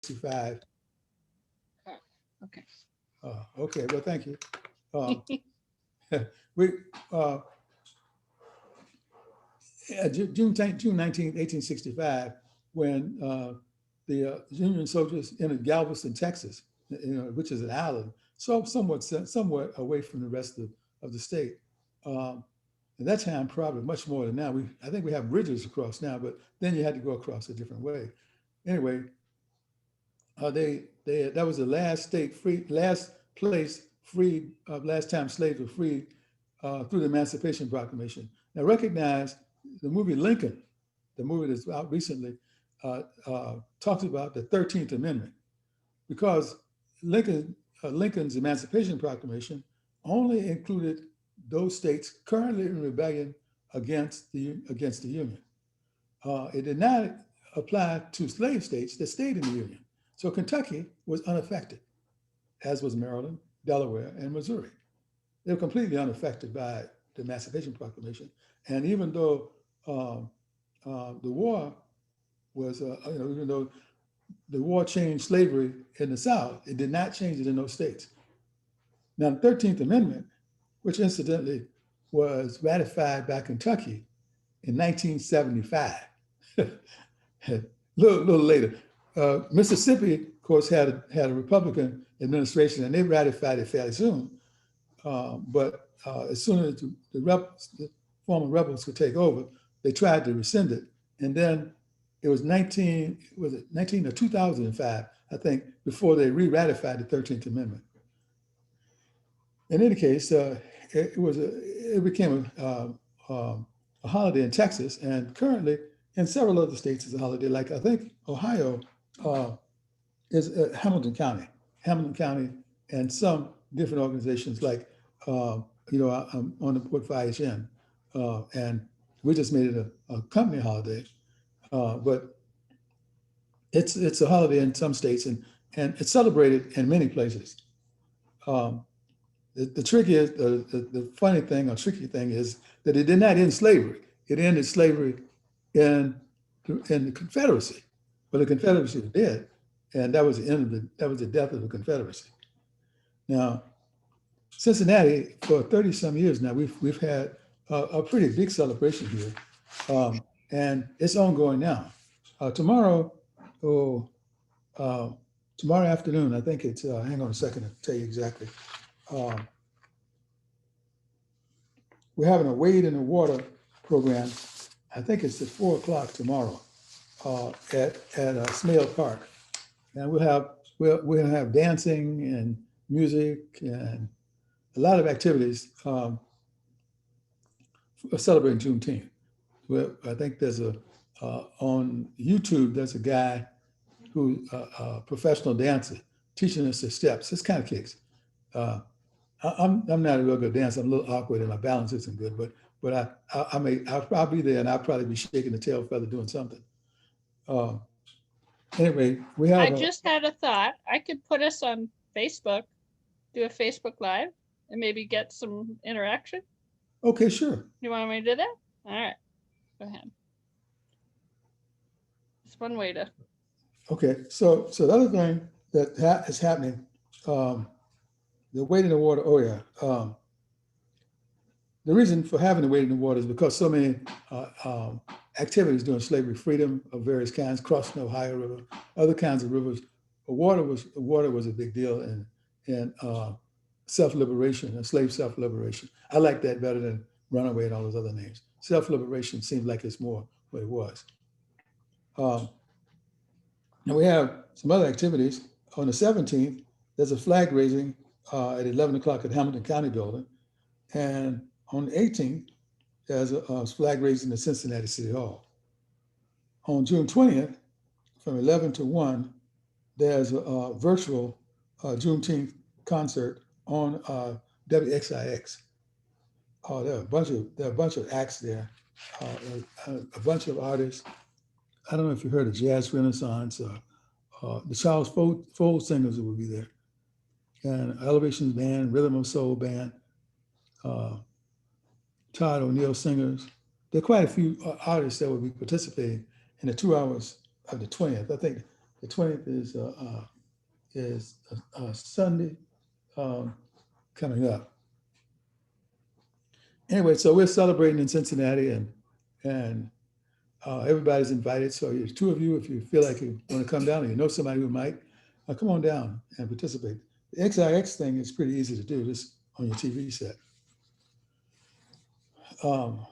65. Okay. Okay, well, thank you. We, June 19th, 1865, when the Union soldiers entered Galveston, Texas, which is an island, so somewhat away from the rest of the state. At that time, probably much more than now. I think we have bridges across now, but then you had to go across a different way. Anyway, that was the last state free, last place freed, last time slaves were freed through the Emancipation Proclamation. Now recognize the movie Lincoln, the movie that's out recently, talks about the 13th Amendment, because Lincoln's Emancipation Proclamation only included those states currently in rebellion against the Union. It did not apply to slave states that stayed in the Union. So Kentucky was unaffected, as was Maryland, Delaware, and Missouri. They were completely unaffected by the Emancipation Proclamation. And even though the war was, even though the war changed slavery in the South, it did not change it in those states. Now, the 13th Amendment, which incidentally was ratified by Kentucky in 1975, a little later. Mississippi, of course, had a Republican administration, and they ratified it fairly soon. But as soon as the former rebels could take over, they tried to rescind it. And then it was 19 or 2005, I think, before they re-ratified the 13th Amendment. In any case, it became a holiday in Texas, and currently in several other states is a holiday. Like I think Ohio is Hamilton County, and some different organizations like I'm on the board for IHN, and we just made it a company holiday, but it's a holiday in some states, and it's celebrated in many places. The trick is, the funny thing or tricky thing is that it did not end slavery. It ended slavery in the Confederacy, but the Confederacy was dead, and that was the end of that was the death of the Confederacy. Now, Cincinnati, for 30 some years now, we've had a pretty big celebration here, and it's ongoing now. Tomorrow afternoon, I think it's, hang on a second to tell you exactly. We're having a Wade in the Water program. I think it's at 4 o'clock tomorrow at Smale Park, and we'll have dancing and music and a lot of activities celebrating Juneteenth. I think there's on YouTube, there's a guy who's a professional dancer teaching us the steps. It's kind of kicks. I'm not a real good dancer. I'm a little awkward and my balance isn't good, but I'll be there, and I'll probably be shaking the tail feather doing something. Anyway, we have. I just had a thought. I could put us on Facebook, do a Facebook Live, and maybe get some interaction. Okay, sure. You want me to do that? All right, go ahead. It's one way to. Okay, so the other thing that is happening, the Wade in the Water. Oh yeah, the reason for having the Wade in the Water is because so many activities during slavery, freedom of various kinds, crossing the Ohio River, other kinds of rivers. Water was a big deal in self-liberation and slave self-liberation. I like that better than runaway and all those other names. Self-liberation seems like it's more what it was. And we have some other activities. On the 17th, there's a flag raising at 11 o'clock at Hamilton County Building. And on the 18th, there's a flag raising at Cincinnati City Hall. On June 20th, from 11 to 1, there's a virtual Juneteenth concert on WXIX. There are a bunch of acts there, a bunch of artists. I don't know if you heard of Jazz Renaissance, the Charles Fold Singers will be there, and Elevations Band, Rhythm of Soul Band, Todd O'Neill Singers. There are quite a few artists that will be participating in the 2 hours of the 20th. I think The 20th is Sunday coming up. Anyway, so we're celebrating in Cincinnati, and everybody's invited. So there's two of you, if you feel like you want to come down, or you know somebody who might, come on down and participate. The XIX thing is pretty easy to do, just on your TV set. Well,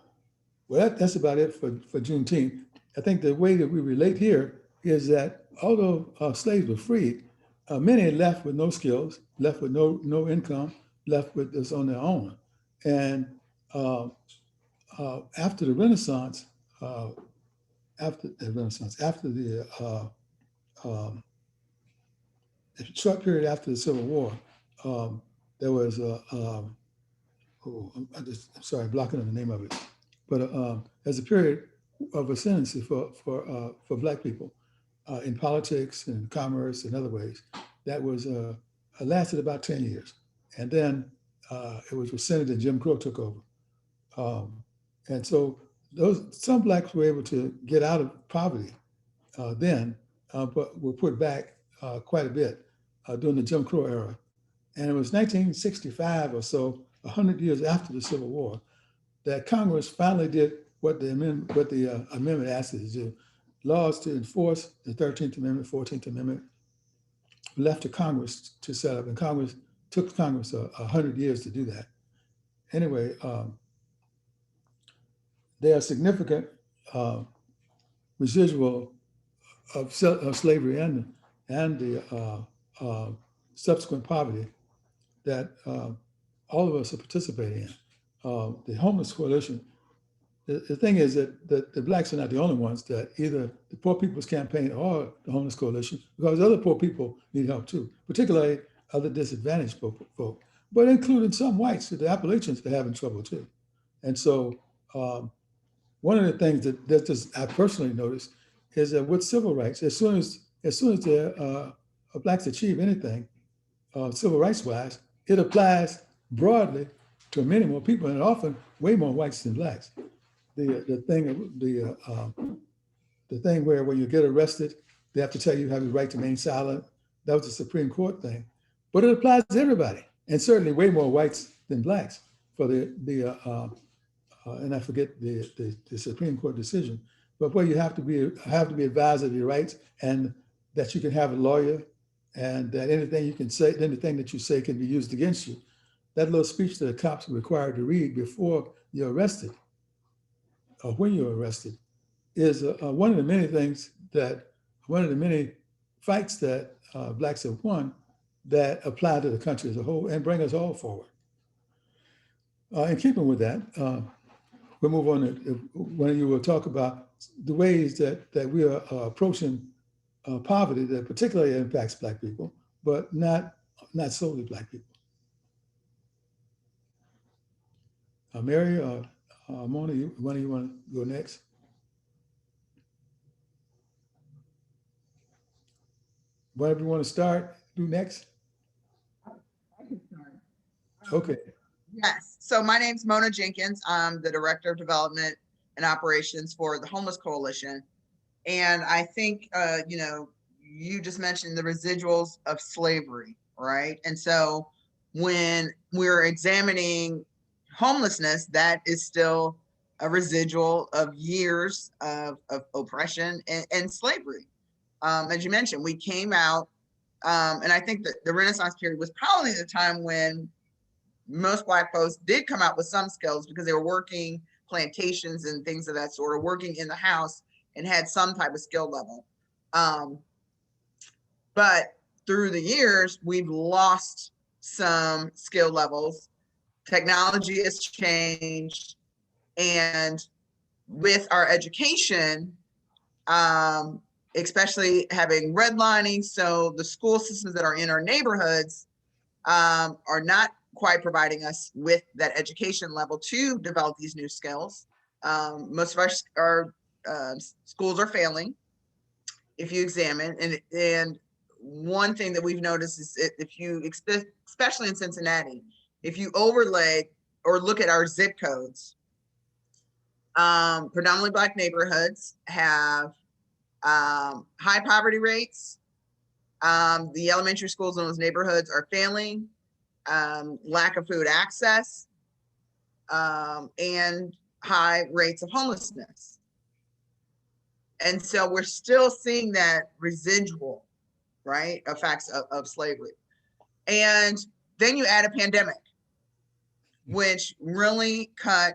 that's about it for Juneteenth. I think the way that we relate here is that although slaves were freed, many left with no skills, left with no income, left with this on their own. And after the Renaissance, after the short period after the Civil War, there was I'm sorry, I'm blocking on the name of it, but there's a period of ascendancy for Black people in politics and commerce and other ways that was lasted about 10 years, and then it was rescinded and Jim Crow took over, and so some Blacks were able to get out of poverty then, but were put back quite a bit during the Jim Crow era. And it was 1965 or so, 100 years after the Civil War, that Congress finally did what the amendment asked it to do. Laws to enforce the 13th Amendment, 14th Amendment, left to Congress to set up, and Congress took Congress 100 years to do that. Anyway, there are significant residual of slavery and the subsequent poverty that all of us are participating in. The Homeless Coalition, the thing is that the Blacks are not the only ones that either the Poor People's Campaign or the Homeless Coalition, because other poor people need help too, particularly other disadvantaged folk, but including some whites. The Appalachians are having trouble too. And so one of the things that just I personally noticed is that with civil rights, as soon as the Blacks achieve anything, civil rights wise, it applies broadly to many more people, and often way more whites than Blacks. The thing where when you get arrested, they have to tell you have the right to remain silent. That was a Supreme Court thing, but it applies to everybody, and certainly way more whites than Blacks for and I forget the Supreme Court decision, but where you have to be advised of your rights, and that you can have a lawyer, and that anything you can say, anything that you say can be used against you. That little speech that the cops are required to read before you're arrested, or when you're arrested, is one of the many fights that Blacks have won that apply to the country as a whole and bring us all forward. In keeping with that, we'll move on to when you will talk about the ways that we are approaching poverty that particularly impacts Black people, but not solely Black people. Mary or Mona, one of you want to go next? Whatever you want to do next? I can start. Okay. Yes. So my name's Mona Jenkins. I'm the Director of Development and Operations for the Homeless Coalition. And I think, you just mentioned the residuals of slavery, right? And so when we're examining homelessness, that is still a residual of years of oppression and slavery. As you mentioned, we came out, and I think that the Renaissance period was probably the time when most Black folks did come out with some skills, because they were working plantations and things of that sort, or working in the house and had some type of skill level. But through the years, we've lost some skill levels. Technology has changed, and with our education, especially having redlining, so the school systems that are in our neighborhoods are not quite providing us with that education level to develop these new skills. Most of our schools are failing, if you examine, and one thing that we've noticed is if you, especially in Cincinnati, if you overlay or look at our zip codes, predominantly Black neighborhoods have High poverty rates. The elementary schools in those neighborhoods are failing. Lack of food access, and high rates of homelessness. And so we're still seeing that residual, right, effects of slavery. And then you add a pandemic, which really cut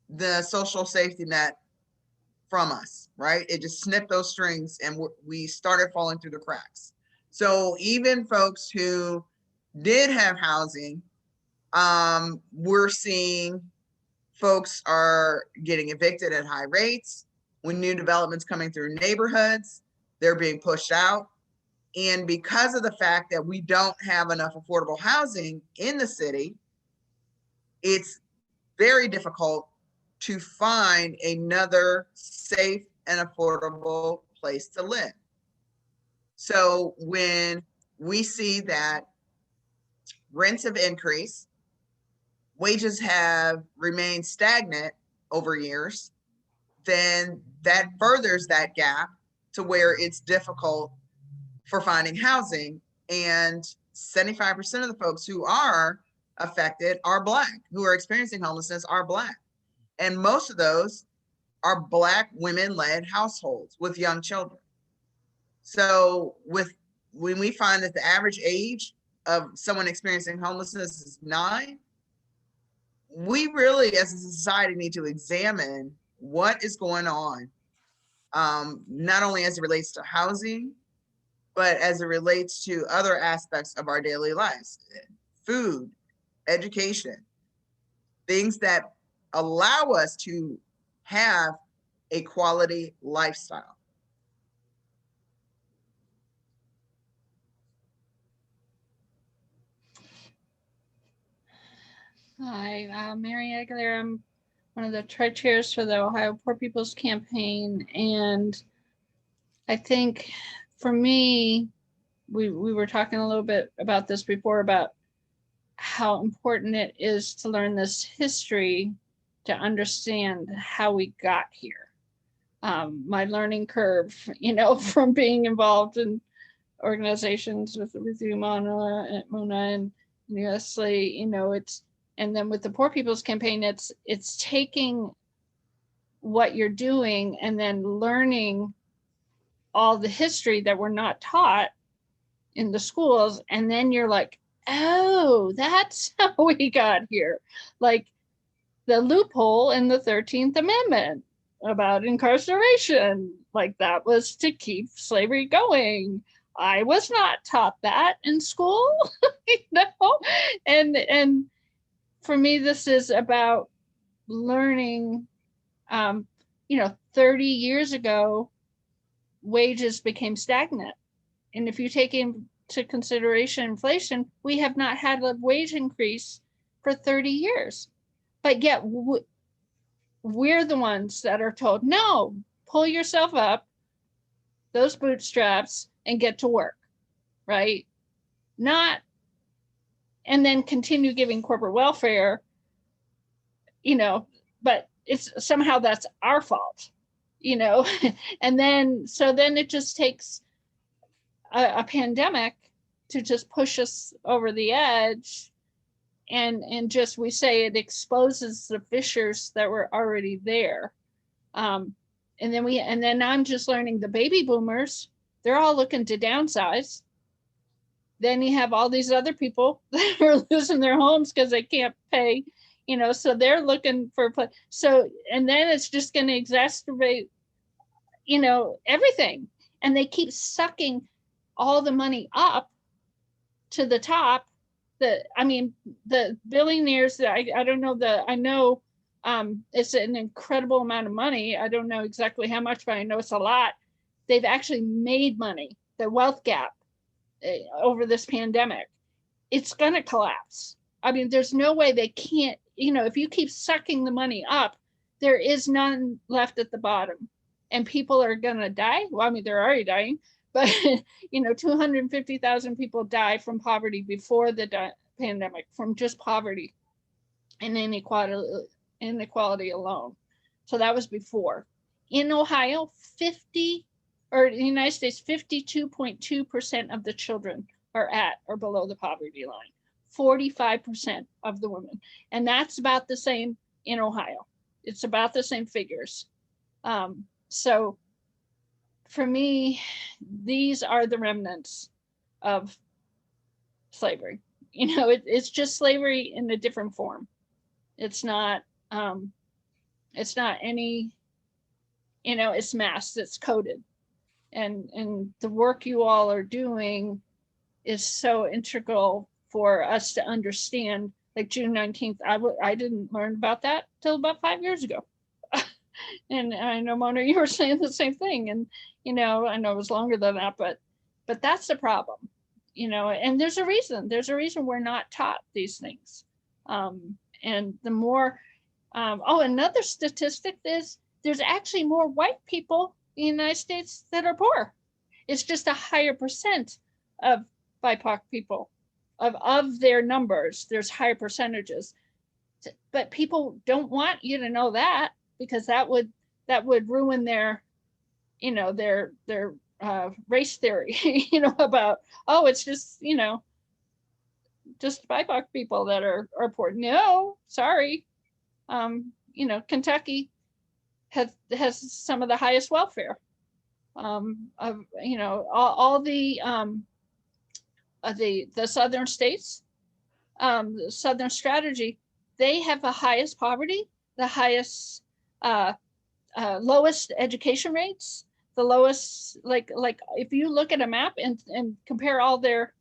the social safety net from us, right? It just snipped those strings and we started falling through the cracks. So even folks who did have housing, we're seeing folks are getting evicted at high rates. When new developments coming through neighborhoods, they're being pushed out. And because of the fact that we don't have enough affordable housing in the city, it's very difficult to find another safe and affordable place to live. So when we see that rents have increased, wages have remained stagnant over years, then that furthers that gap to where it's difficult for finding housing. And 75% of the folks who are affected are Black, who are experiencing homelessness are Black. And most of those are Black women-led households with young children. So when we find that the average age of someone experiencing homelessness is 9, we really as a society need to examine what is going on, not only as it relates to housing, but as it relates to other aspects of our daily lives, food, education, things that allow us to have a quality lifestyle. Hi, Mary Aguilera. I'm one of the chairs for the Ohio Poor People's Campaign. And I think for me, we were talking a little bit about this before, about how important it is to learn this history to understand how we got here. My learning curve, from being involved in organizations with you, Mona and Esly, it's, and then with the Poor People's Campaign, it's taking what you're doing and then learning all the history that we're not taught in the schools. And then you're like, oh, that's how we got here. Like the loophole in the 13th Amendment about incarceration, like that was to keep slavery going. I was not taught that in school, and for me, this is about learning, 30 years ago, wages became stagnant. And if you take into consideration inflation, we have not had a wage increase for 30 years. But yet we're the ones that are told, no, pull yourself up, those bootstraps, and get to work, right? And then continue giving corporate welfare, but it's somehow that's our fault, and then it just takes a pandemic to just push us over the edge, and just, we say it exposes the fissures that were already there. And then I'm just learning the baby boomers, they're all looking to downsize. Then you have all these other people that are losing their homes because they can't pay, so they're looking for a place. So, and then it's just going to exacerbate, everything. And they keep sucking all the money up to the top. The billionaires, I don't know, I know it's an incredible amount of money. I don't know exactly how much, but I know it's a lot. They've actually made money, the wealth gap over this pandemic. It's going to collapse. There's no way they can't, if you keep sucking the money up, there is none left at the bottom, and people are going to die. Well, they're already dying, but 250,000 people die from poverty before the pandemic, from just poverty and inequality alone. So that was before. In Ohio, 50 or in the United States, 52.2% of the children are at or below the poverty line, 45% of the women. And that's about the same in Ohio. It's about the same figures. So for me, these are the remnants of slavery. You know, it's just slavery in a different form. It's not any, you know, it's masked, it's coded. And the work you all are doing is so integral for us to understand. Like June 19th, I didn't learn about that till about 5 years ago. And I know, Mona, you were saying the same thing. And, you know, I know it was longer than that, but that's the problem, you know, and there's a reason we're not taught these things. And the more, another statistic is there's actually more white people in the United States that are poor. It's just a higher percent of BIPOC people of their numbers. There's higher percentages, but people don't want you to know that, because that would ruin their, you know, their race theory, you know, about, oh, it's just, you know, just BIPOC people that are poor. No, sorry. You know, Kentucky has some of the highest welfare. Of, you know, all the southern states, the Southern strategy, they have the highest poverty, the highest lowest education rates, the lowest, like if you look at a map and compare all their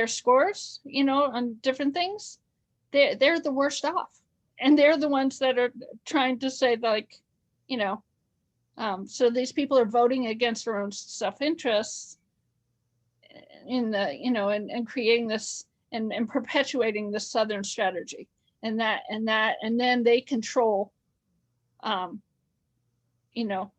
scores, you know, on different things, they're the worst off. And they're the ones that are trying to say, like, you know, so these people are voting against their own self-interests in the, you know, and creating this and perpetuating the Southern strategy, and then they control, you know,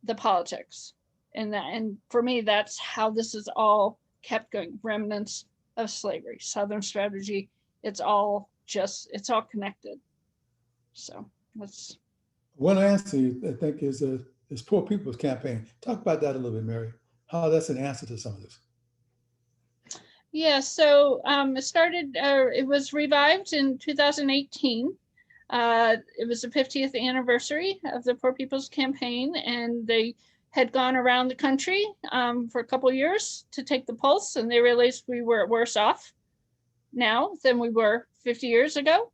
the politics. And for me, that's how this is all kept going. Remnants of slavery, Southern strategy. It's all connected. So that's One answer, I think, is Poor People's Campaign. Talk about that a little bit, Mary. How that's an answer to some of this. Yeah, so it started, it was revived in 2018. It was the 50th anniversary of the Poor People's Campaign, and they had gone around the country for a couple of years to take the pulse, and they realized we were worse off now than we were 50 years ago.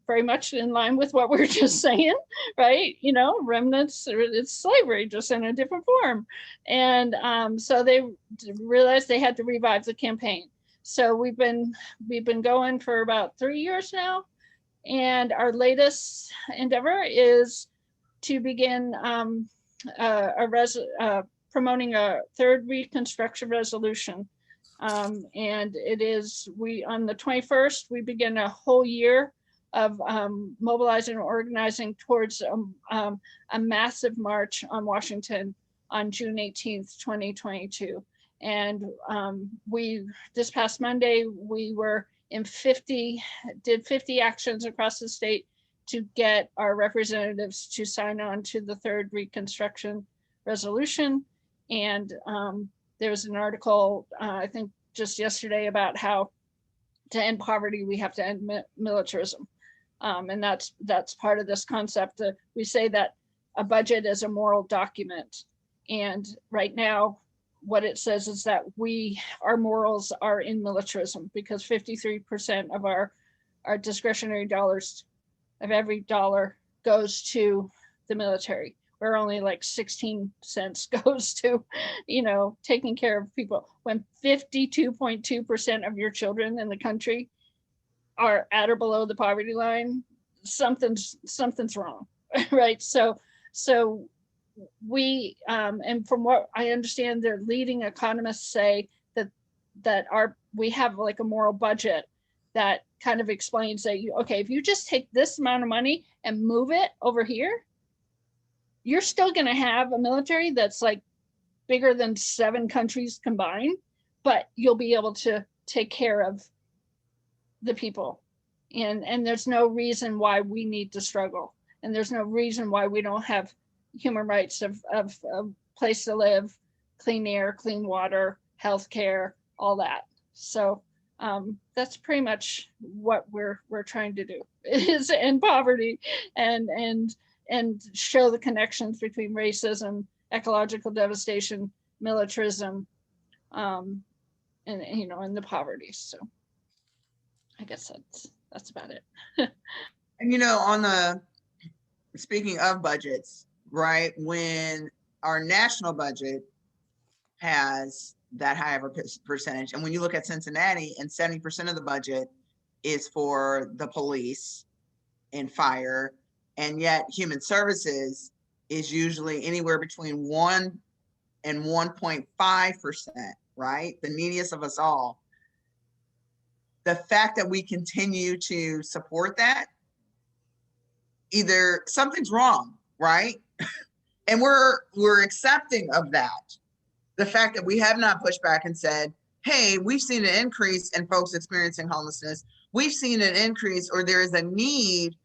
Very much in line with what we were just saying, right? You know, remnants, it's slavery, just in a different form. And so they realized they had to revive the campaign. So we've been going for about 3 years now. And our latest endeavor is to begin promoting a third reconstruction resolution. And it is, on the 21st, we begin a whole year of mobilizing and organizing towards a massive march on Washington on June 18th, 2022. And this past Monday, we were in 50 actions across the state to get our representatives to sign on to the third reconstruction resolution. And there was an article, I think just yesterday, about how to end poverty, we have to end militarism. And that's part of this concept. We say that a budget is a moral document. And right now, what it says is that our morals are in militarism, because 53% of our discretionary dollars, of every dollar, goes to the military, where only like 16 cents goes to, you know, taking care of people. When 52.2% of your children in the country are at or below the poverty line, something's wrong, right? So we, and from what I understand, their leading economists say that we have like a moral budget that kind of explains that, okay, if you just take this amount of money and move it over here, you're still going to have a military that's like bigger than 7 countries combined, but you'll be able to take care of the people. And there's no reason why we need to struggle. And there's no reason why we don't have human rights of place to live, clean air, clean water, healthcare, all that. So that's pretty much what we're trying to do, is end poverty and show the connections between racism, ecological devastation, militarism, and and the poverty. So I guess that's about it. And on the speaking of budgets, right? When our national budget has that high of a percentage, and when you look at Cincinnati, and 70% of the budget is for the police and fire, and yet human services is usually anywhere between 1 and 1.5%, right? The neediest of us all. The fact that we continue to support that, either something's wrong, right? And we're accepting of that. The fact that we have not pushed back and said, hey, we've seen an increase in folks experiencing homelessness. We've seen an increase, or there is a need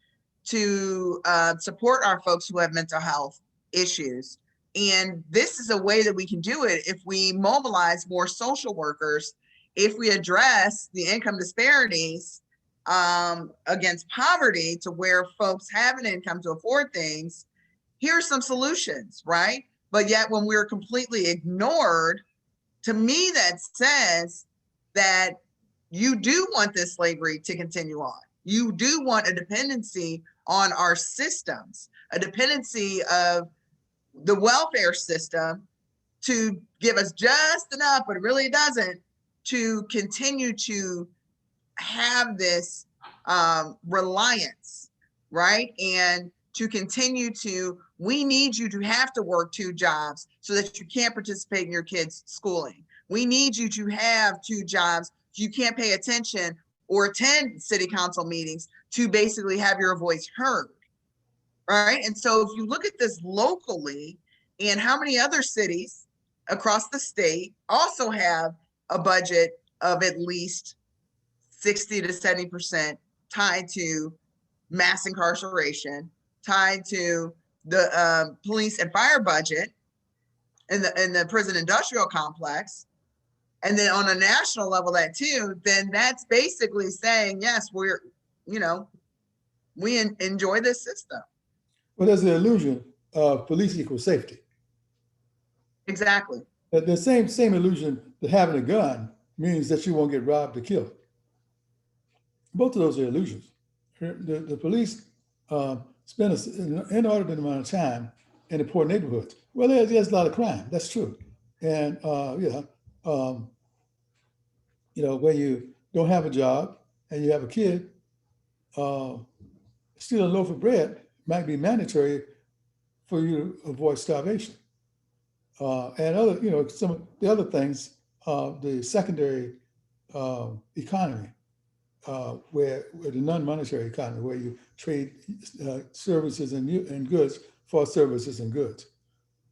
to support our folks who have mental health issues. And this is a way that we can do it if we mobilize more social workers, if we address the income disparities against poverty to where folks have an income to afford things. Here are some solutions, right? But yet when we're completely ignored, to me, that says that you do want this slavery to continue on. You do want a dependency on our systems, a dependency of the welfare system to give us just enough, but it really doesn't, to continue to have this reliance, right? And to continue to, we need you to have to work 2 jobs so that you can't participate in your kids' schooling. We need you to have 2 jobs so you can't pay attention or attend city council meetings to basically have your voice heard, right? And so if you look at this locally, and how many other cities across the state also have a budget of at least 60 to 70% tied to mass incarceration, tied to the police and fire budget in the prison industrial complex, and then on a national level that too, then that's basically saying, yes, we're, we enjoy this system. Well, there's the illusion of police equals safety. Exactly. The same illusion that having a gun means that you won't get robbed or killed. Both of those are illusions. The police spend an inordinate amount of time in the poor neighborhoods. Well, there's a lot of crime. That's true. And when you don't have a job and you have a kid, stealing a loaf of bread might be mandatory for you to avoid starvation. And other, some of the other things, the secondary economy, where the non-monetary economy, where you trade services and goods for services and goods.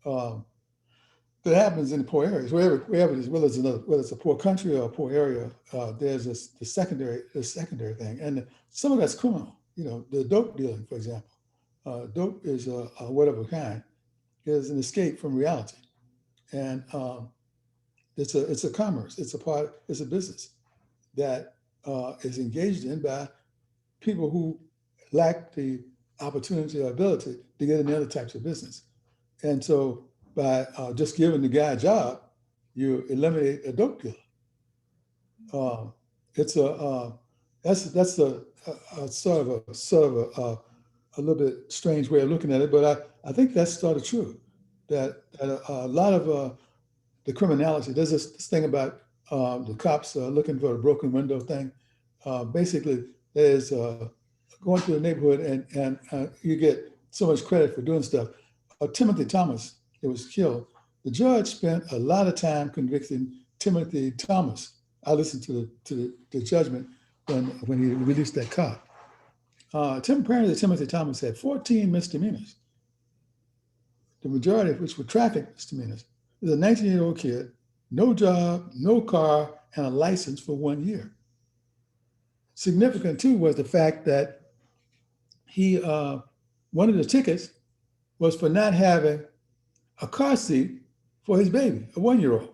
That happens in the poor areas, wherever it is, whether it's a poor country or a poor area, there's the secondary thing, and some of that's criminal. The dope dealing, for example. Dope is a whatever kind, is an escape from reality, and it's a commerce. It's a business that is engaged in by people who lack the opportunity or ability to get in other types of business. And so by just giving the guy a job, you eliminate a dope dealer. That's a sort of a little bit strange way of looking at it, but I think that's sort of true. That a lot of the criminality, there's this thing about the cops looking for a broken window thing. Basically, there's going through the neighborhood and you get so much credit for doing stuff. Timothy Thomas, who was killed, the judge spent a lot of time convicting Timothy Thomas. I listened to the judgment when he released that cop. Apparently Timothy Thomas had 14 misdemeanors, the majority of which were traffic misdemeanors. He was a 19-year-old kid, no job, no car, and a license for 1 year. Significant too was the fact that one of the tickets was for not having a car seat for his baby, a 1-year-old.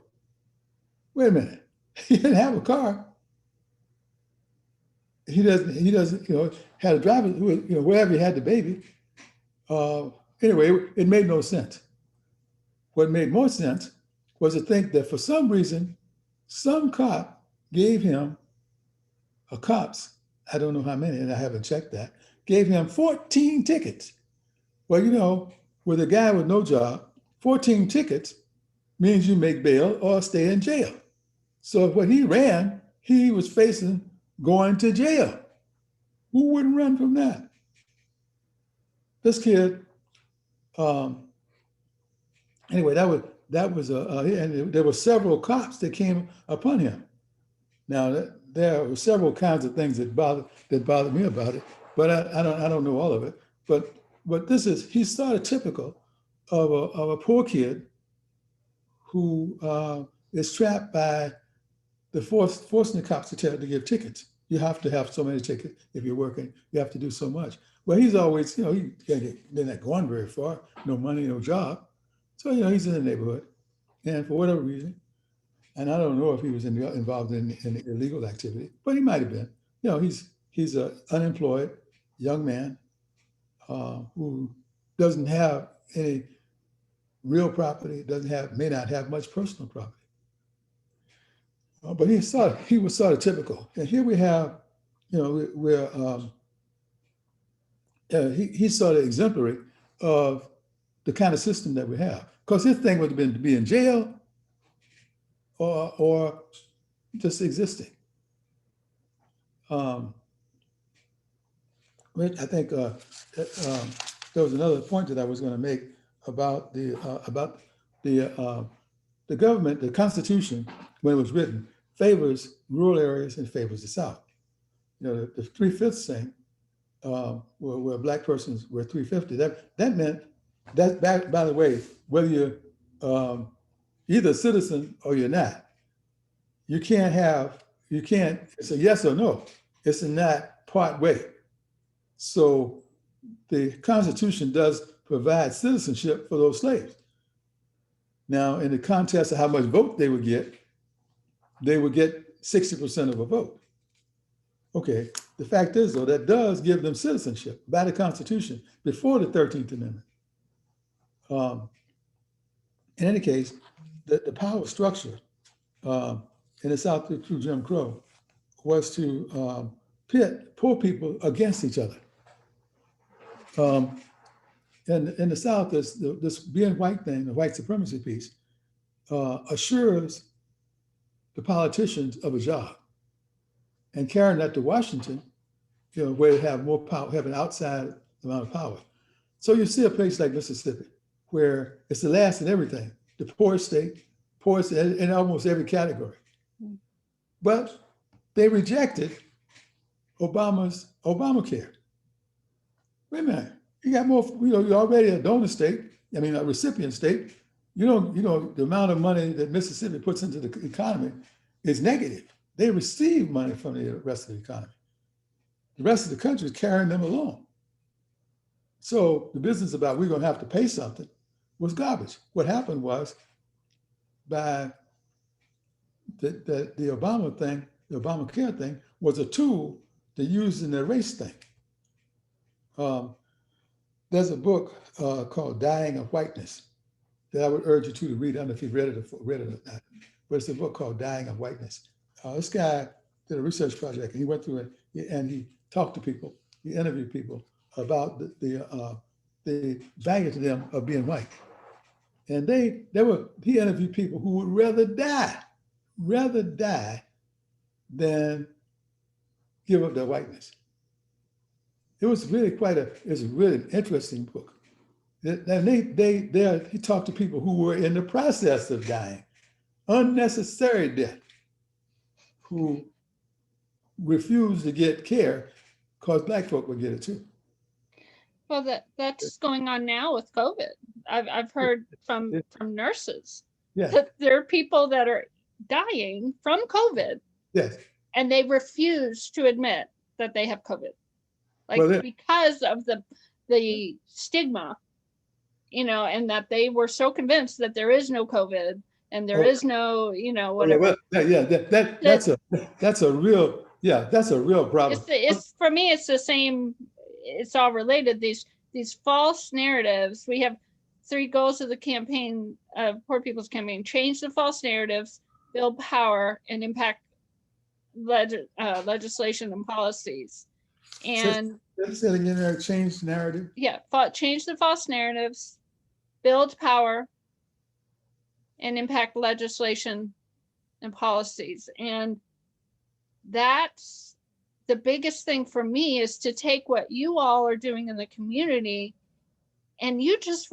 Wait a minute. He didn't have a car. He doesn't, had a driver who, wherever he had the baby. Anyway, it made no sense. What made more sense was to think that for some reason, some cop gave him, cops, I don't know how many, and I haven't checked that, gave him 14 tickets. Well, with a guy with no job, 14 tickets means you make bail or stay in jail. So when he ran, he was facing going to jail. Who wouldn't run from that? This kid, anyway, that was and there were several cops that came upon him. Now there were several kinds of things that bothered me about it, but I don't know all of it. But he's sort of typical of a poor kid who is trapped by forcing the cops to give tickets. You have to have so many tickets if you're working. You have to do so much. Well, he's always, they're not going very far. No money, no job. So, he's in the neighborhood. And for whatever reason, and I don't know if he was involved in illegal activity, but he might have been. He's an unemployed young man who doesn't have any real property, may not have much personal property. But he was sort of typical. And here we have, where he's sort of exemplary of the kind of system that we have. Because his thing would have been to be in jail or just existing. I think there was another point that I was going to make about the government, the Constitution, when it was written, favors rural areas and favors the South. The 3/5 thing, where Black persons were 350. That meant that, by the way, whether you're either a citizen or you're not, you can't. It's a yes or no. It's a not part way. So the Constitution does provide citizenship for those slaves. Now, in the contest of how much vote they would get 60% of a vote. Okay, the fact is, though, that does give them citizenship by the Constitution before the 13th Amendment. In any case, the power structure in the South through Jim Crow was to pit poor people against each other. And in the South, this being white thing, the white supremacy piece, assures the politicians of a job. And carrying that to Washington, where they have more power, have an outside amount of power. So you see a place like Mississippi, where it's the last in everything, the poorest state, poorest in almost every category. But they rejected Obamacare. Wait a minute, you got more, you're already a donor state, a recipient state. The amount of money that Mississippi puts into the economy is negative. They receive money from the rest of the economy. The rest of the country is carrying them along. So the business about we're going to have to pay something was garbage. What happened was, by the Obama thing, the Obamacare thing, was a tool to use in the race thing. There's a book called Dying of Whiteness that I would urge you to read. I don't know if you've read it or not, but it's a book called Dying of Whiteness. This guy did a research project, and he went through it, and he talked to people, he interviewed people about the value to them of being white. And he interviewed people who would rather die than give up their whiteness. It was really it's a really interesting book. And he talked to people who were in the process of dying, unnecessary death, who refused to get care because Black folk would get it too. Well, that's going on now with COVID. I've heard from nurses that there are people that are dying from COVID. Yes. And they refuse to admit that they have COVID, because of the stigma and that they were so convinced that there is no COVID and there is no, whatever. That's a real, that's a real problem. It's for me, it's the same. It's all related. These false narratives. We have 3 goals of the campaign, Poor People's Campaign: change the false narratives, build power, and impact legislation and policies. And change the narrative. Yeah, change the false narratives, build power, and impact legislation and policies. And that's the biggest thing for me, is to take what you all are doing in the community, and you just,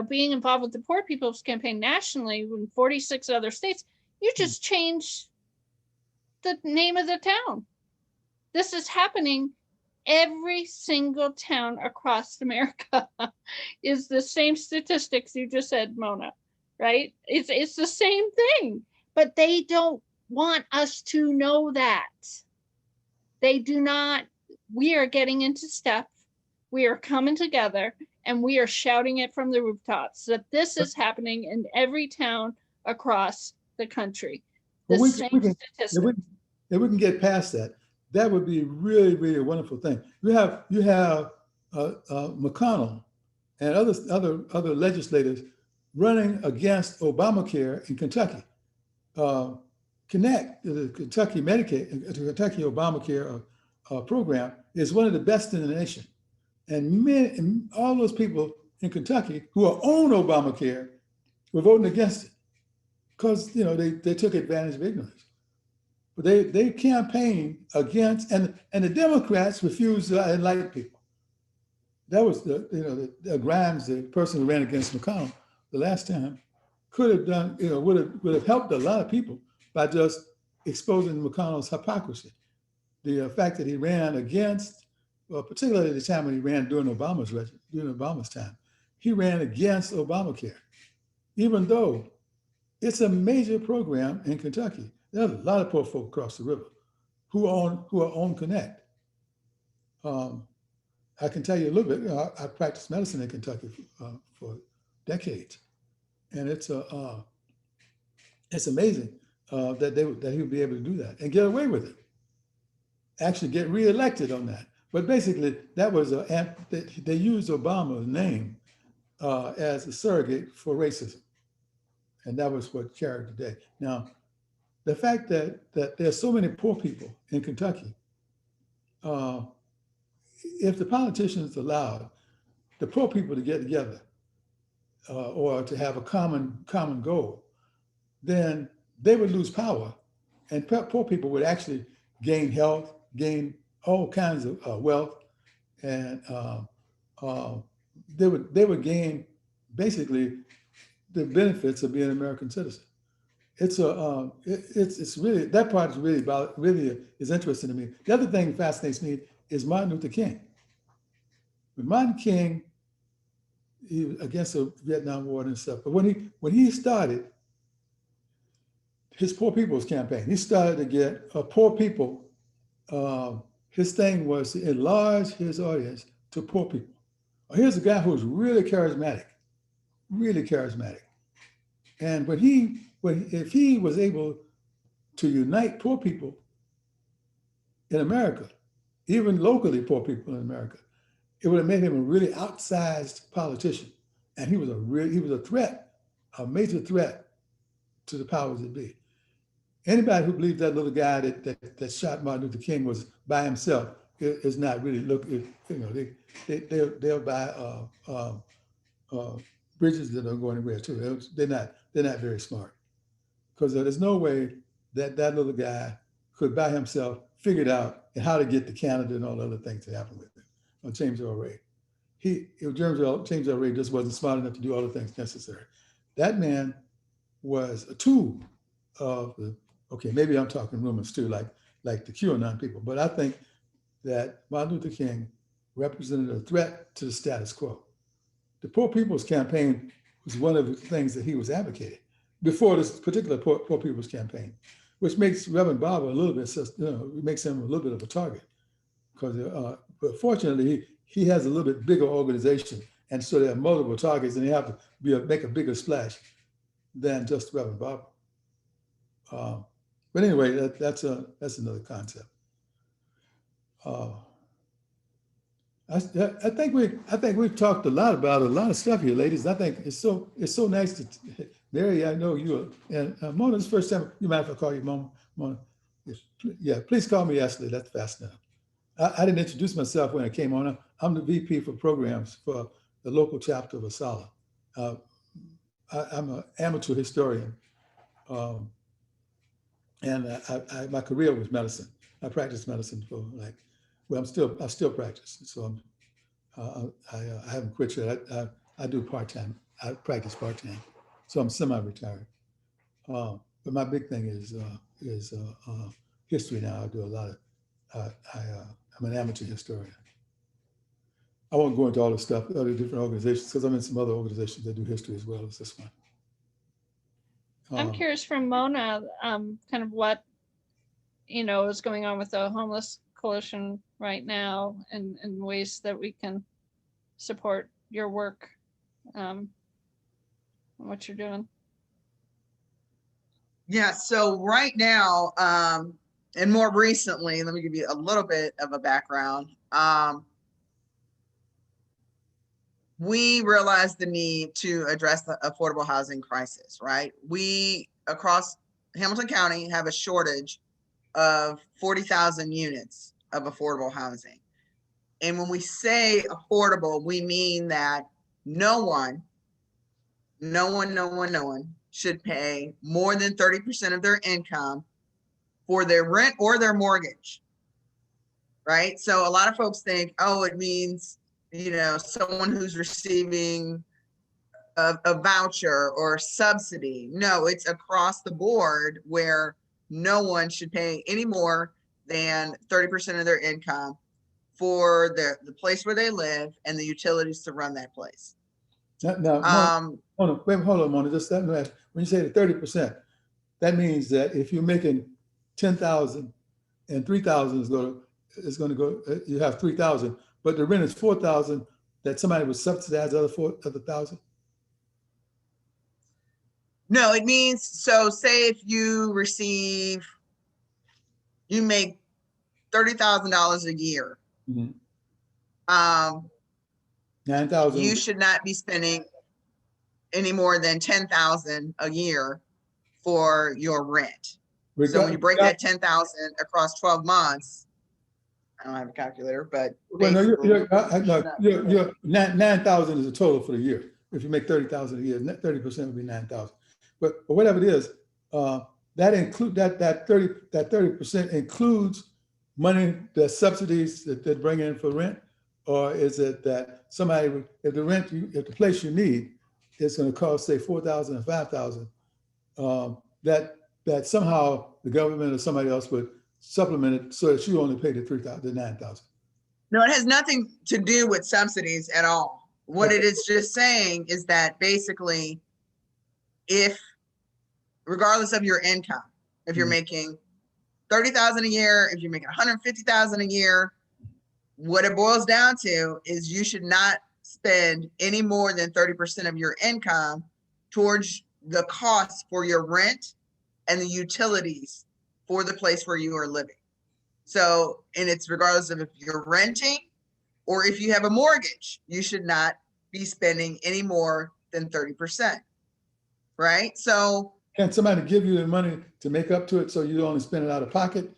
being involved with the Poor People's Campaign nationally in 46 other states, you just change the name of the town. This is happening. Every single town across America is the same statistics you just said, Mona, right? It's the same thing, but they don't want us to know that. They do not. We are getting into step. We are coming together, and we are shouting it from the rooftops that this is happening in every town across the country. The same statistics. If we can get past that, that would be really, really a wonderful thing. You have McConnell and other legislators running against Obamacare in Kentucky. Connect, the Kentucky Medicaid, the Kentucky Obamacare program is one of the best in the nation. And all those people in Kentucky who are on Obamacare were voting against it because they took advantage of ignorance. But they campaigned against, and the Democrats refused to enlighten people. That was the Grimes, the person who ran against McConnell the last time, could have done, would have helped a lot of people by just exposing McConnell's hypocrisy. The fact that he ran against, particularly the time when he ran during Obama's time, he ran against Obamacare, even though it's a major program in Kentucky. There's a lot of poor folk across the river who are on Connect. I can tell you a little bit. I practiced medicine in Kentucky for decades, and it's amazing that he would be able to do that and get away with it. Actually, get reelected on that. But basically, that was they used Obama's name as a surrogate for racism, and that was what carried the day. Now, the fact that there's so many poor people in Kentucky, if the politicians allowed the poor people to get together or to have a common goal, then they would lose power, and poor people would actually gain health, gain all kinds of wealth, and they would gain basically the benefits of being an American citizen. It's really, that part is really is interesting to me. The other thing that fascinates me is Martin Luther King. When Martin King, he was against the Vietnam War and stuff, but when he started his Poor People's Campaign, he started to get poor people. His thing was to enlarge his audience to poor people. Here's a guy who's really charismatic, and if he was able to unite poor people in America, even locally poor people in America, it would have made him a really outsized politician. And he was a threat, a major threat to the powers that be. Anybody who believes that little guy that shot Martin Luther King was by himself is not really they'll buy bridges that don't go anywhere too. They're not very smart, because there's no way that little guy could by himself figure out how to get to Canada and all the other things that happened with him on James Earl Ray. James Earl Ray just wasn't smart enough to do all the things necessary. That man was a tool of maybe I'm talking rumors too, like the QAnon people, but I think that Martin Luther King represented a threat to the status quo. The Poor People's Campaign was one of the things that he was advocating before this particular Poor People's Campaign, which makes Reverend Barber a little bit, makes him a little bit of a target, because but fortunately he has a little bit bigger organization And so they have multiple targets, and they have to make a bigger splash than just Reverend Barber. But anyway, that's another concept. I think we've talked a lot about a lot of stuff here, ladies. I think it's so nice to, Mary, I know you, and Mona, this is the first time, you mind if I call you Mona? Yes, yeah, please call me Esly, that's fast enough. I didn't introduce myself when I came on. I'm the VP for programs for the local chapter of ASALH. I'm an amateur historian, and my career was medicine. I practiced medicine for I still practice. So I haven't quit yet. I do part-time. I practice part-time. So I'm semi-retired. But my big thing is history now. I do a lot of, I'm an amateur historian. I won't go into all the stuff, other different organizations, because I'm in some other organizations that do history as well as this one. I'm curious from Mona, kind of what, is going on with the homeless coalition right now, and ways that we can support your work, and what you're doing. Yeah, so right now, and more recently, let me give you a little bit of a background. We realized the need to address the affordable housing crisis, right? We, across Hamilton County, have a shortage of 40,000 units of affordable housing. And when we say affordable, we mean that no one should pay more than 30% of their income for their rent or their mortgage, right? So a lot of folks think, oh, it means, someone who's receiving a voucher or subsidy. No, it's across the board where no one should pay any more than 30% of their income for the place where they live and the utilities to run that place. Now, hold on, Mona. Just that, when you say the 30%, that means that if you're making 10,000 and 3,000 is going to go, you have 3,000, but the rent is 4,000. That somebody would subsidize the other 1,000. No, it means, so say if you make $30,000 a year. Mm-hmm. 9,000. You should not be spending any more than 10,000 a year for your rent. So when you break that 10,000 across 12 months, I don't have a calculator, but well, no, you're 9,000 is the total for the year. If you make 30,000 a year, 30% would be 9,000. But whatever it is, that 30% includes money, the subsidies that they bring in for rent, or is it that somebody, if the place you need is going to cost, say, 4,000 or 5,000, that somehow the government or somebody else would supplement it so that you only pay the 9,000. No, it has nothing to do with subsidies at all. What it is just saying is that basically, if, regardless of your income, if you're making 30,000 a year, if you're making 150,000 a year, what it boils down to is you should not spend any more than 30% of your income towards the cost for your rent and the utilities for the place where you are living. So, and it's regardless of if you're renting or if you have a mortgage, you should not be spending any more than 30%, right? So, can somebody give you the money to make up to it so you only spend it out of pocket?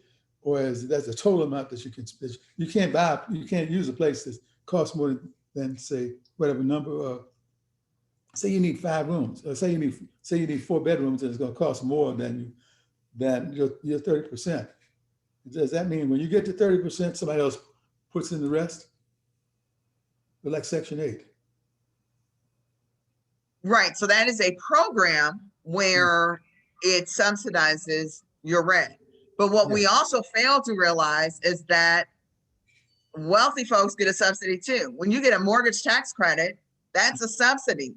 Or that's a total amount that you can spend? You can't use a place that costs more than say, whatever number of, say you need 5 rooms, or say you need 4 bedrooms and it's gonna cost more than your 30%. Does that mean when you get to 30%, somebody else puts in the rest? But like Section 8. Right, so that is a program where it subsidizes your rent. But what we also fail to realize is that wealthy folks get a subsidy too. When you get a mortgage tax credit, that's a subsidy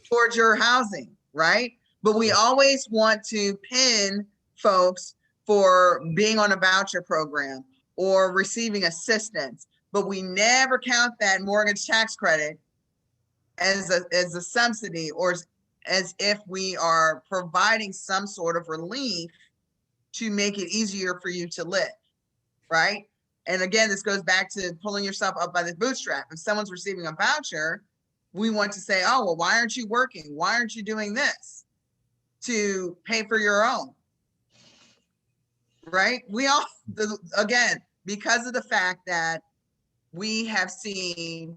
towards your housing, right? But we always want to pin folks for being on a voucher program or receiving assistance, but we never count that mortgage tax credit as a subsidy, or as if we are providing some sort of relief to make it easier for you to live, right? And again, this goes back to pulling yourself up by the bootstrap. If someone's receiving a voucher, we want to say, oh, well, why aren't you working? Why aren't you doing this to pay for your own? Right? We all, again, because of the fact that we have seen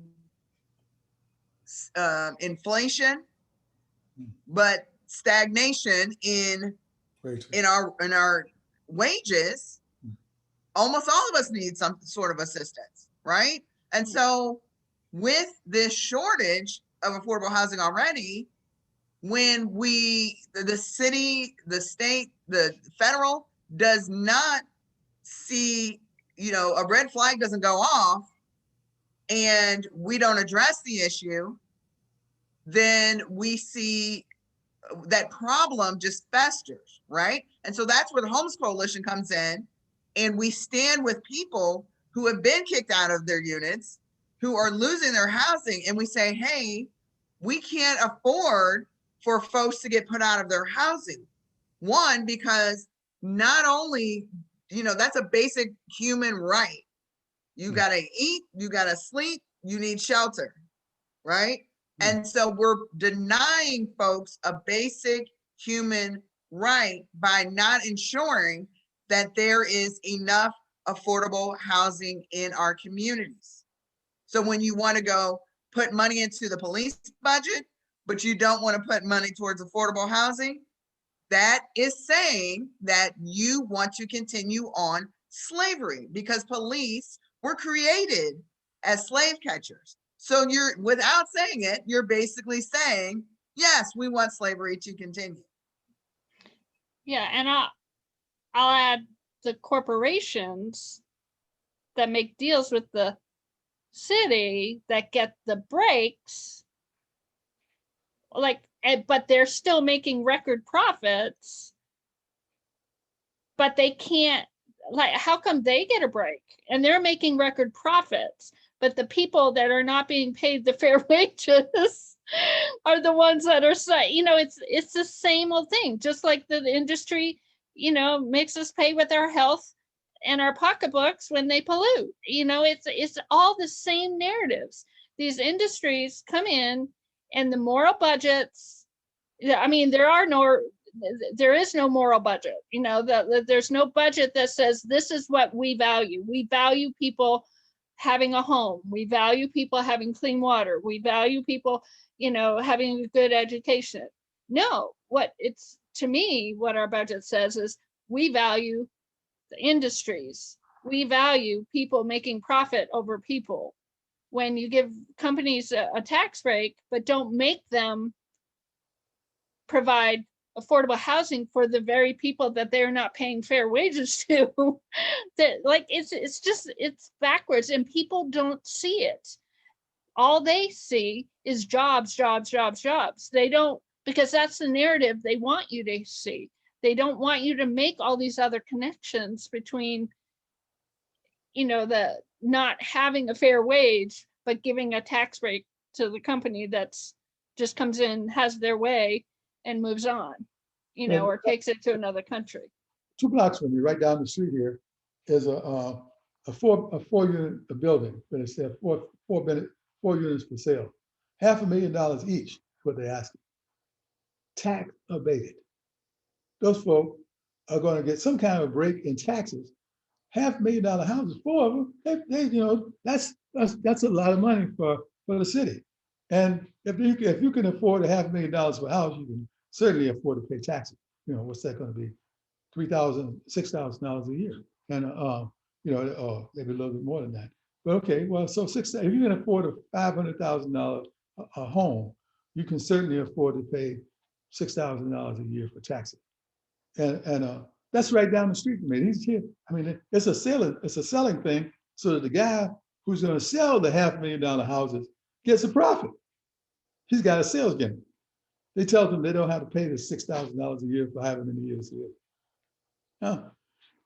inflation, but stagnation in our wages, almost all of us need some sort of assistance, right? And so with this shortage of affordable housing already, when the city, the state, the federal does not see, a red flag doesn't go off and we don't address the issue, then we see that problem just festers, right? And so that's where the Homeless Coalition comes in, and we stand with people who have been kicked out of their units, who are losing their housing, and we say, hey, we can't afford for folks to get put out of their housing. One, because not only, that's a basic human right. You got to eat, you got to sleep, you need shelter, right? And so we're denying folks a basic human right by not ensuring that there is enough affordable housing in our communities. So when you want to go put money into the police budget, but you don't want to put money towards affordable housing, that is saying that you want to continue on slavery, because police were created as slave catchers. So you're, without saying it, you're basically saying, yes, we want slavery to continue. Yeah, and I'll add the corporations that make deals with the city that get the breaks, but they're still making record profits, but they can't, how come they get a break and they're making record profits, but the people that are not being paid the fair wages are the ones that are, it's the same old thing, just like the industry, makes us pay with our health and our pocketbooks when they pollute. It's all the same narratives. These industries come in, and the moral budgets, there is no moral budget. There's no budget that says this is what we value. We value people having a home. We value people having clean water. We value people, having a good education. No, to me, what our budget says is we value the industries. We value people making profit over people. When you give companies a tax break, but don't make them provide affordable housing for the very people that they're not paying fair wages to, it's backwards, and people don't see it. All they see is jobs, jobs, jobs, jobs. They don't, because that's the narrative they want you to see. They don't want you to make all these other connections between, the not having a fair wage, but giving a tax break to the company that's just comes in, has their way, and moves on, or takes it to another country. 2 blocks from me, right down the street here, is a four-unit building, but it's there four units for sale. $500,000 each, what they're asking. Tax abated. Those folks are going to get some kind of a break in taxes. $500,000 houses, 4 of them, that's a lot of money for the city. And if you can afford $500,000 per house, you can certainly afford to pay taxes. What's that going to be? $3,000, $6,000 a year, and maybe a little bit more than that. But okay, well, so if you can afford a $500,000 a home, you can certainly afford to pay $6,000 a year for taxes, and that's right down the street from me. He's here. It's a selling thing, so that the guy who's going to sell the $500,000 houses gets a profit. He's got a sales gimmick. They tell them they don't have to pay the $6,000 a year for having many years to live. Now,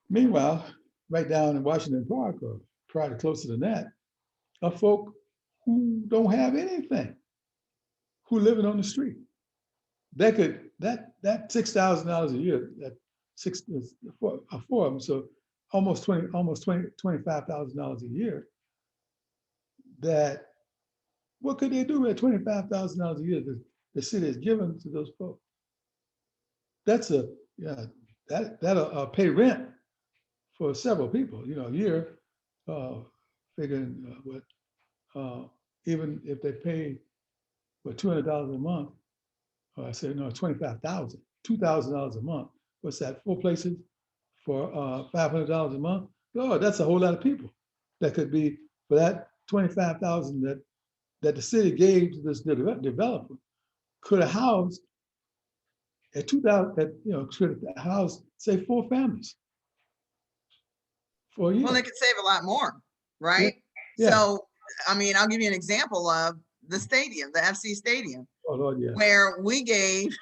meanwhile, right down in Washington Park, or probably closer than that, are folk who don't have anything. who living on the street. That $6,000 a year, that four of them, so almost $25,000 a year. That what could they do with $25,000 a year that the city is giving to those folks? That'll pay rent for several people, a year, figuring even if they pay $200 a month, I said no, $25,000, $2,000 a month. What's that? 4 places for $500 a month. Oh, that's a whole lot of people that could be for that $25,000 that the city gave to this developer. Could have housed at 2,000. Could have housed say 4 families for a year. Well, they could save a lot more, right? Yeah. So, I mean, I'll give you an example of the stadium, the FC Stadium, Oh Lord, yeah. where we gave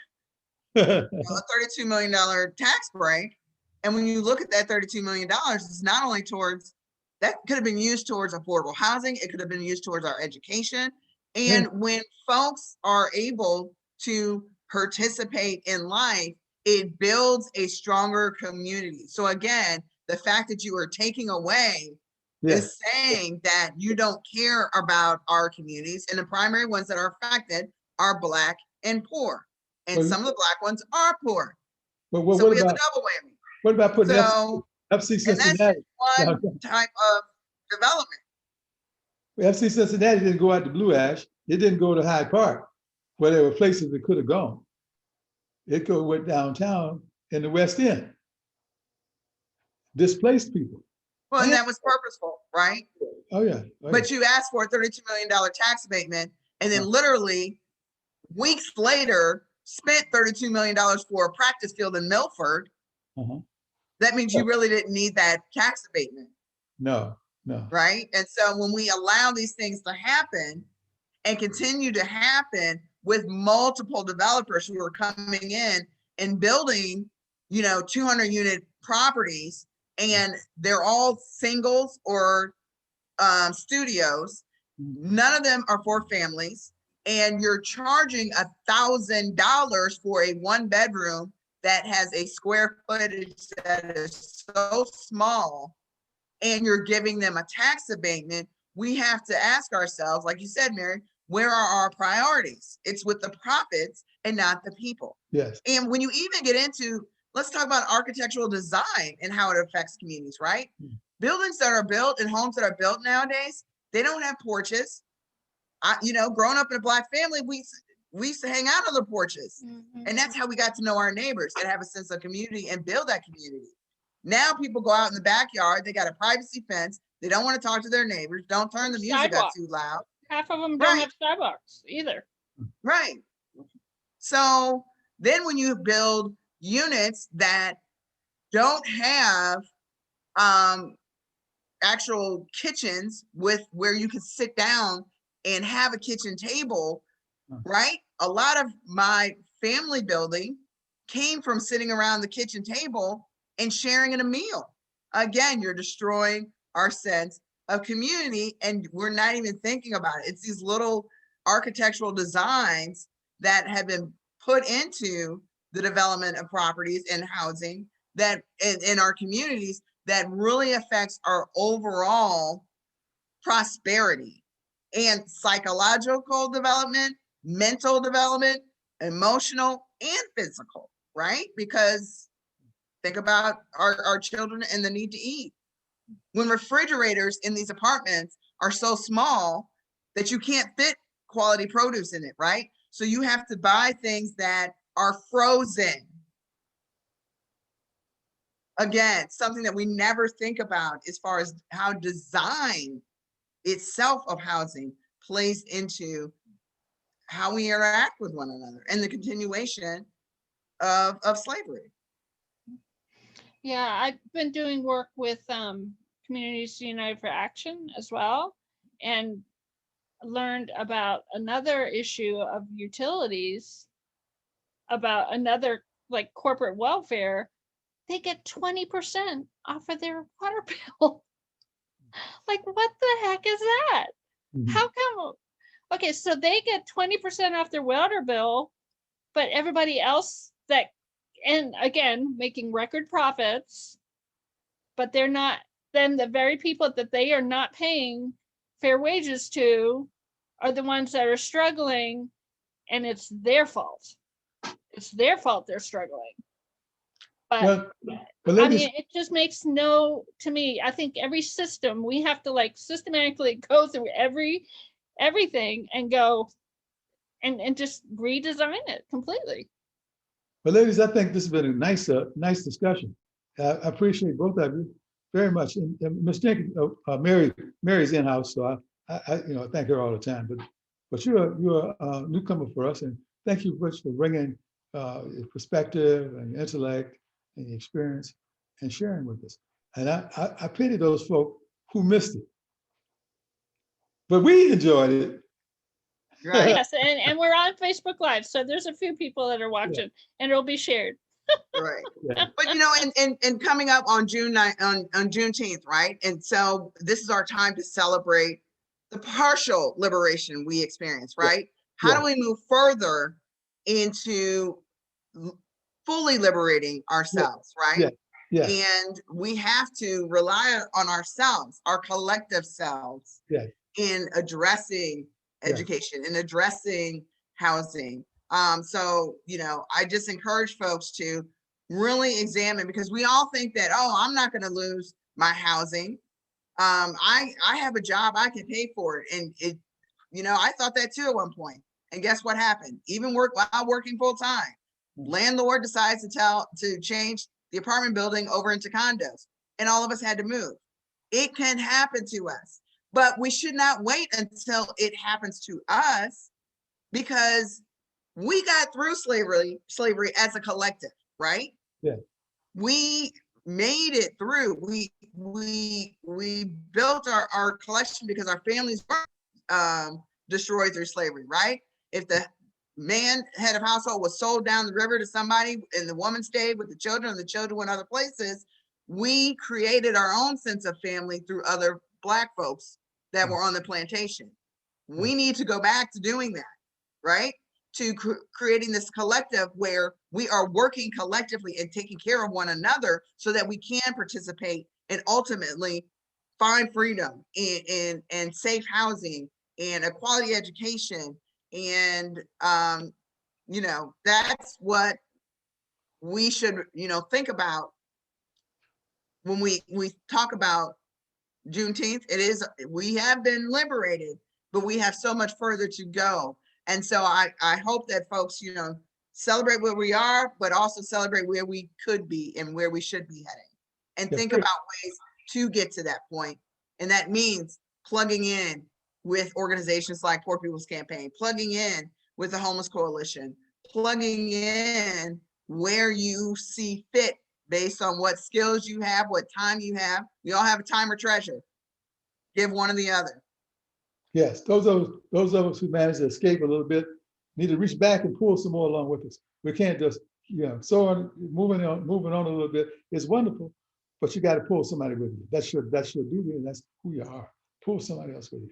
a $32 million tax break. And when you look at that $32 million, it's not only towards, that could have been used towards affordable housing. It could have been used towards our education. And when folks are able to participate in life, it builds a stronger community. So again, the fact that you are taking away is saying that you don't care about our communities, and the primary ones that are affected are Black and poor. And some of the Black ones are poor. But so we have a double whammy. What about putting So, FC Cincinnati? and that's one type of development. FC Cincinnati didn't go out to Blue Ash. It didn't go to Hyde Park, where there were places it could have gone. It could have went downtown in the West End. Displaced people. Well, and that was purposeful, right? Oh yeah. But you asked for a $32 million tax abatement, and then literally weeks later spent $32 million for a practice field in Milford. That means you really didn't need that tax abatement. No. Right? And so when we allow these things to happen and continue to happen with multiple developers who are coming in and building, 200 unit properties, and they're all singles or studios. None of them are for families. And you're charging $1,000 for a 1-bedroom that has a square footage that is so small, and you're giving them a tax abatement. We have to ask ourselves, like you said, Mary, where are our priorities? It's with the profits and not the people. Yes. And when you even get into, let's talk about architectural design and how it affects communities, right? Buildings that are built and homes that are built nowadays, they don't have porches. Growing up in a Black family, we used to hang out on the porches. And that's how we got to know our neighbors and have a sense of community and build that community. Now people go out in the backyard, they got a privacy fence, they don't want to talk to their neighbors, don't turn the music up too loud. Half of them don't have Starbucks either. Right. So then when you build units that don't have actual kitchens with where you can sit down and have a kitchen table, right? A lot of my family building came from sitting around the kitchen table and sharing in a meal. Again, you're destroying our sense of community, and we're not even thinking about it. It's these little architectural designs that have been put into the development of properties and housing that in our communities that really affects our overall prosperity and psychological development, mental development, emotional and physical, right? Because think about our children and the need to eat. When refrigerators in these apartments are so small that you can't fit quality produce in it, right? So you have to buy things that are frozen. Again, something that we never think about as far as how design itself of housing plays into how we interact with one another and the continuation of slavery. Yeah, I've been doing work with Communities United for Action as well, and learned about another issue of utilities, about another like corporate welfare. They get 20% off of their water bill. Like, what the heck is that? How come Okay, so they get 20% off their water bill, but everybody else that, and again, making record profits, but they're not, then the very people that they are not paying fair wages to are the ones that are struggling, and it's their fault. It's their fault they're struggling. But Well, but I ladies, mean, it just makes no, to me, I think every system, we have to like systematically go through everything and go and just redesign it completely. but ladies, I think this has been a nice discussion. I appreciate both of you very much. And Ms. Jenkins, Mary's in-house, so I thank her all the time. But you're a newcomer for us, and thank you much for bringing your perspective and your intellect and your experience and sharing with us. And I pity those folk who missed it, but we enjoyed it. Right. Yes, and we're on Facebook Live, so there's a few people that are watching, and it'll be shared. Right. Yeah. But and coming up on June 9th, on Juneteenth, right? And so this is our time to celebrate the partial liberation we experience, right? How do we move further into fully liberating ourselves, right? Yeah. And we have to rely on ourselves, our collective selves, Yeah. in addressing education, in addressing housing. So, I just encourage folks to really examine, because we all think that, oh, I'm not going to lose my housing. I have a job, I can pay for it. And I thought that too at one point. And guess what happened? Even while working full time, landlord decides to change the apartment building over into condos, and all of us had to move. It can happen to us, but we should not wait until it happens to us, because we got through slavery as a collective, right? Yeah. We made it through. We built our collection because our families were destroyed through slavery, right? If the man, head of household, was sold down the river to somebody and the woman stayed with the children and the children went other places, we created our own sense of family through other Black folks that were on the plantation. We need to go back to doing that, right? To creating this collective where we are working collectively and taking care of one another so that we can participate and ultimately find freedom and safe housing and a quality education. And, that's what we should, think about when we talk about Juneteenth. We have been liberated, but we have so much further to go. And so I hope that folks, celebrate where we are, but also celebrate where we could be and where we should be heading, and think about ways to get to that point. And that means plugging in with organizations like Poor People's Campaign, plugging in with the Homeless Coalition, plugging in where you see fit based on what skills you have, what time you have. We all have a time or treasure. Give one or the other. Yes, those of us who managed to escape a little bit need to reach back and pull some more along with us. We can't just, moving on a little bit is wonderful, but you got to pull somebody with you. That's your duty, and that's who you are. Pull somebody else with you.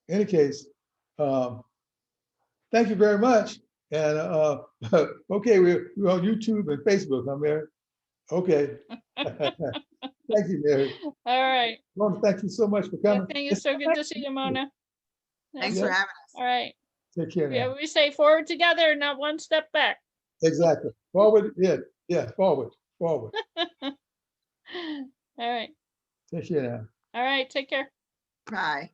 In any case, thank you very much. And okay, we're on YouTube and Facebook. I'm there. Okay. Thank you, Mary. All right. Mona, thank you so much for coming. Thank you. So good to see you, Mona. Thanks for having us. All right. Take care now. Yeah, we say forward together, not one step back. Exactly. Forward, yeah, forward. All right. Take care now. All right. Take care. Bye.